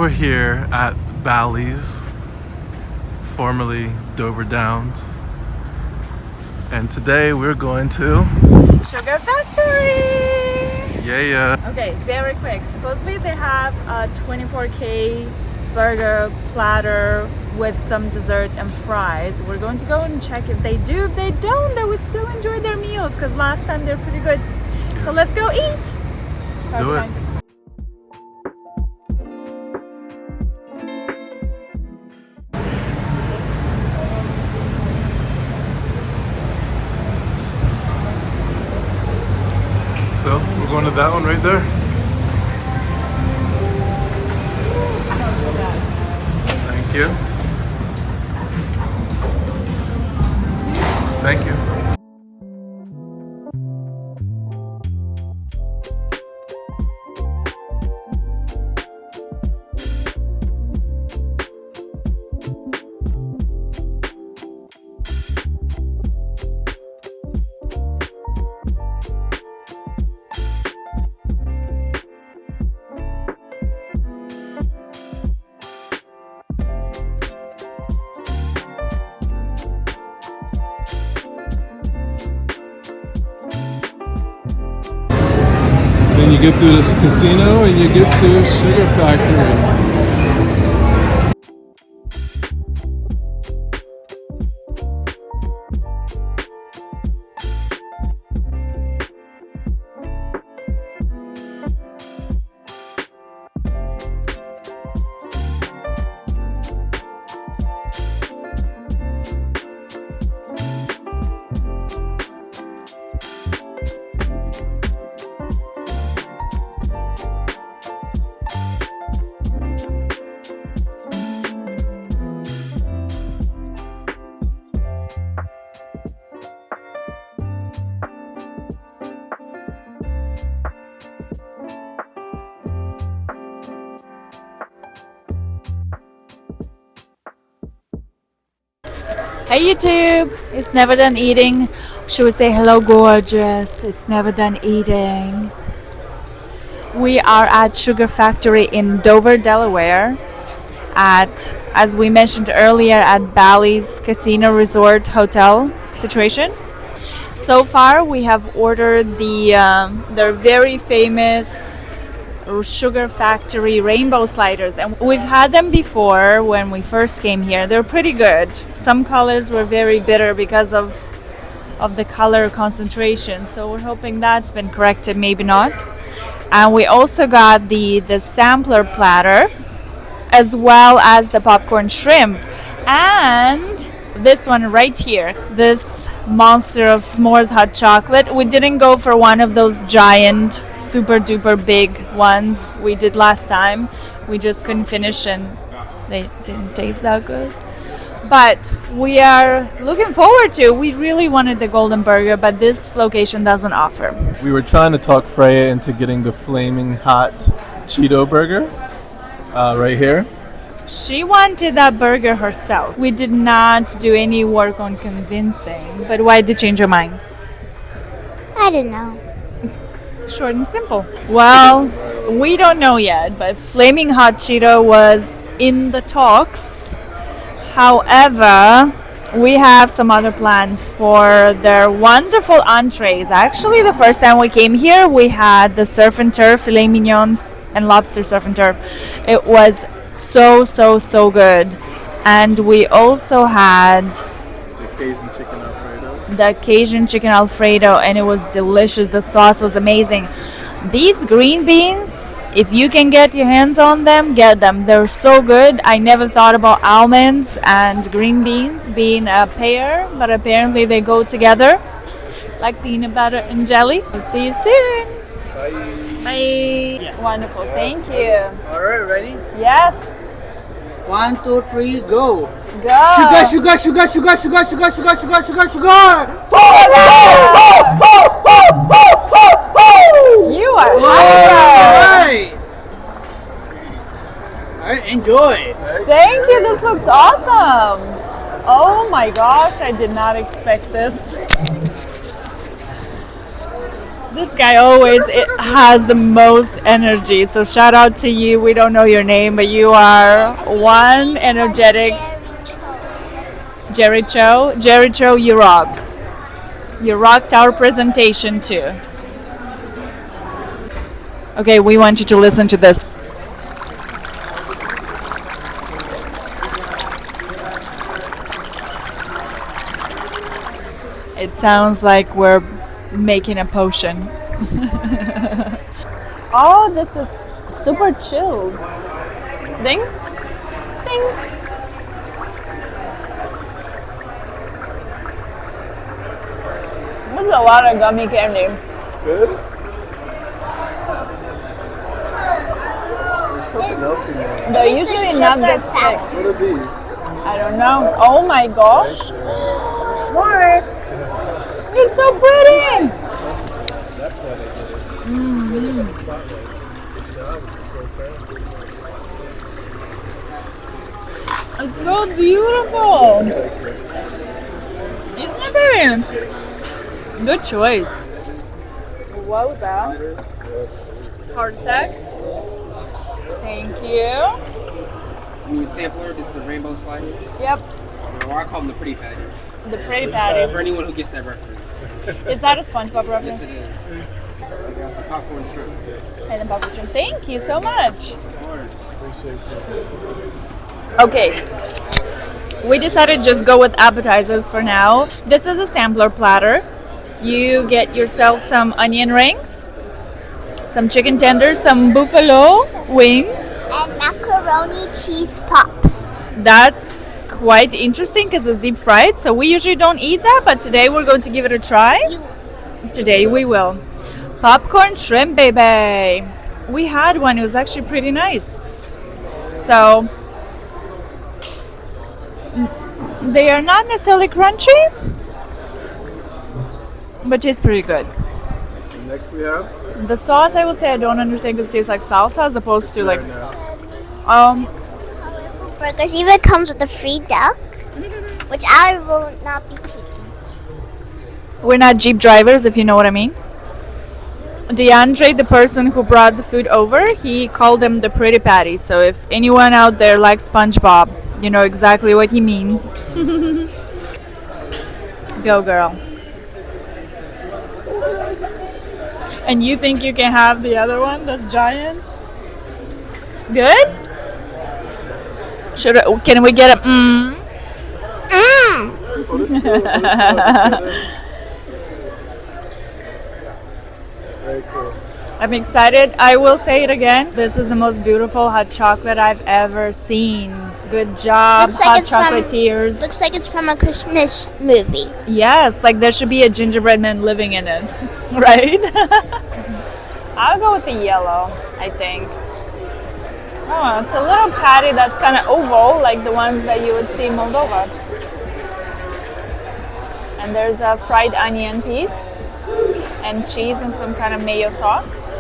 We're here at Bally's, formerly Dover Downs, and today we're going to Sugar Factory! Yeah. Okay, very quick. Supposedly they have a 24K burger platter with some dessert and fries. We're going to go and check if they do. If they don't, they would still enjoy their meals because last time they're pretty good. So let's go eat! Let's do it. So we're going to that one right there. Thank you. Thank you. Then you get through this casino and you get to Sugar Factory. Hey YouTube! It's never done eating. Should we say hello gorgeous? It's never done eating. We are at Sugar Factory in Dover, Delaware at, as we mentioned earlier, at Bally's Casino Resort Hotel situation. So far we have ordered their very famous Sugar Factory rainbow sliders, and we've had them before when we first came here. They're pretty good. Some colors were very bitter because of the color concentration, so we're hoping that's been corrected, maybe not. And we also got the sampler platter as well as the popcorn shrimp and this one right here, this monster of s'mores hot chocolate. We didn't go for one of those giant super duper big ones we did last time. We just couldn't finish and they didn't taste that good, but we are looking forward to. We really wanted the golden burger, but this location doesn't offer. We were trying to talk Freya into getting the flaming hot Cheeto burger right here. She wanted that burger herself. We did not do any work on convincing. But why did you change your mind? I don't know. Short and simple. Well, we don't know yet, but Flaming Hot Cheeto was in the talks. However, we have some other plans for their wonderful entrees. Actually, the first time we came here, we had the surf and turf, filet mignons, and lobster surf and turf. It was so good. And we also had the Cajun chicken Alfredo, and it was delicious. The sauce was amazing. These green beans, if you can get your hands on them, get them. They're so good. I never thought about almonds and green beans being a pair, but apparently they go together like peanut butter and jelly. We'll see you soon. Bye. Yes. Wonderful. Thank you. All right, ready? Yes. 1, 2, 3, go. Go. Sugar. You are All hyper. right. All right, enjoy. Thank you. This looks awesome. Oh my gosh, I did not expect this. This guy always has the most energy. So shout out to you. We don't know your name, but you are one energetic Jerry Cho. Jerry Cho, you rock. You rocked our presentation too. Okay, we want you to listen to this. It sounds like we're making a potion. Oh, this is super chilled. Ding, ding. There's a lot of gummy candy. Good. There's something else in there. They're usually not this thick. What are these? I don't know. Oh my gosh. S'mores. It's so pretty. That's why they did it. There's like a spotlight. Good job with the slow turn. It's so beautiful. Isn't it, baby? Good choice. What was that? Heart attack. Thank you. New sampler, this is the rainbow slider. Yep. Or I call them the pretty patties. The pretty patties. For anyone who gets that reference. Is that a SpongeBob reference? Yes, it is. We got the popcorn shrimp. And the popcorn shrimp. Thank you so much. Of course. Appreciate you. Okay. We decided to just go with appetizers for now. This is a sampler platter. You get yourself some onion rings, some chicken tenders, some buffalo wings. And macaroni cheese pops. That's quite interesting because it's deep fried, so we usually don't eat that, but today we're going to give it a try. Today we will. Popcorn shrimp, baby. We had one, it was actually pretty nice. So, they are not necessarily crunchy, but taste pretty good. And next we have The sauce, I will say I don't understand because it tastes like salsa as opposed to like, Colorful burgers even comes with a free duck, which I will not be taking. we're not Jeep drivers, if you know what I mean. DeAndre, the person who brought the food over, he called them the pretty patties. So if anyone out there likes SpongeBob, you know exactly what he means. Go, girl. And you think you can have the other one that's giant? Good? Can we get a Very cool. I'm excited. I will say it again. This is the most beautiful hot chocolate I've ever seen. Good job, Looks like hot it's from- chocolatiers. Looks like it's from a Christmas movie. Yes, like there should be a gingerbread man living in it, right? I'll go with the yellow, I think. Oh, it's a little patty that's kind of oval, like the ones that you would see in Moldova. And there's a fried onion piece and cheese and some kind of mayo sauce.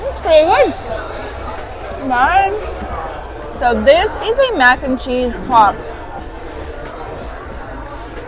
It's pretty good. Bye. So this is a mac and cheese pop.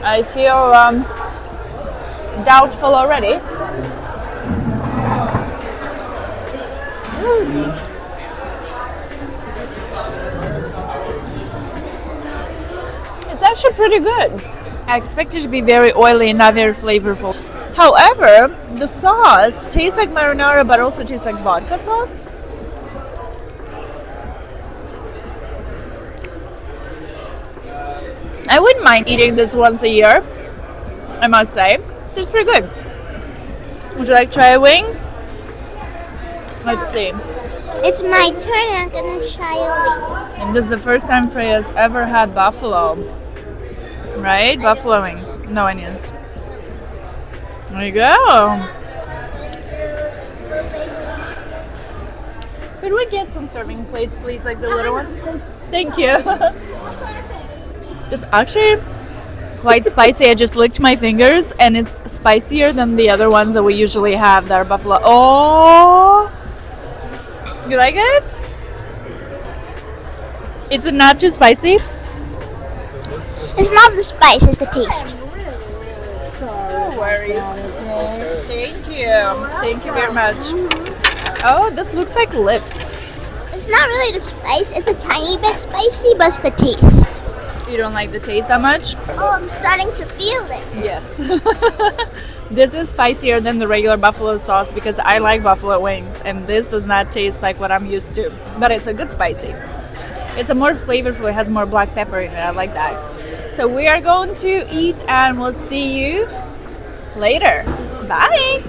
I feel doubtful already. It's actually pretty good. I expect it to be very oily and not very flavorful. However, the sauce tastes like marinara but also tastes like vodka sauce. I wouldn't mind eating this once a year, I must say. It's pretty good. Would you like to try a wing? Let's see. It's my turn. I'm gonna try a wing. And this is the first time Freya's ever had buffalo. Right? Buffalo wings. No onions. There you go. Could we get some serving plates, please? Like the little ones? Thank you. It's actually quite spicy. I just licked my fingers and it's spicier than the other ones that we usually have that are buffalo. Oh! You like it? Is it not too spicy? It's not the spice, it's the taste. No worries. Thank you. Thank you very much. Oh, this looks like lips. It's not really the spice, it's a tiny bit spicy, but it's the taste. You don't like the taste that much? Oh, I'm starting to feel it. Yes. This is spicier than the regular buffalo sauce because I like buffalo wings, and this does not taste like what I'm used to. But it's a good spicy. It's a more flavorful, it has more black pepper in it. I like that. So we are going to eat and we'll see you later. Bye!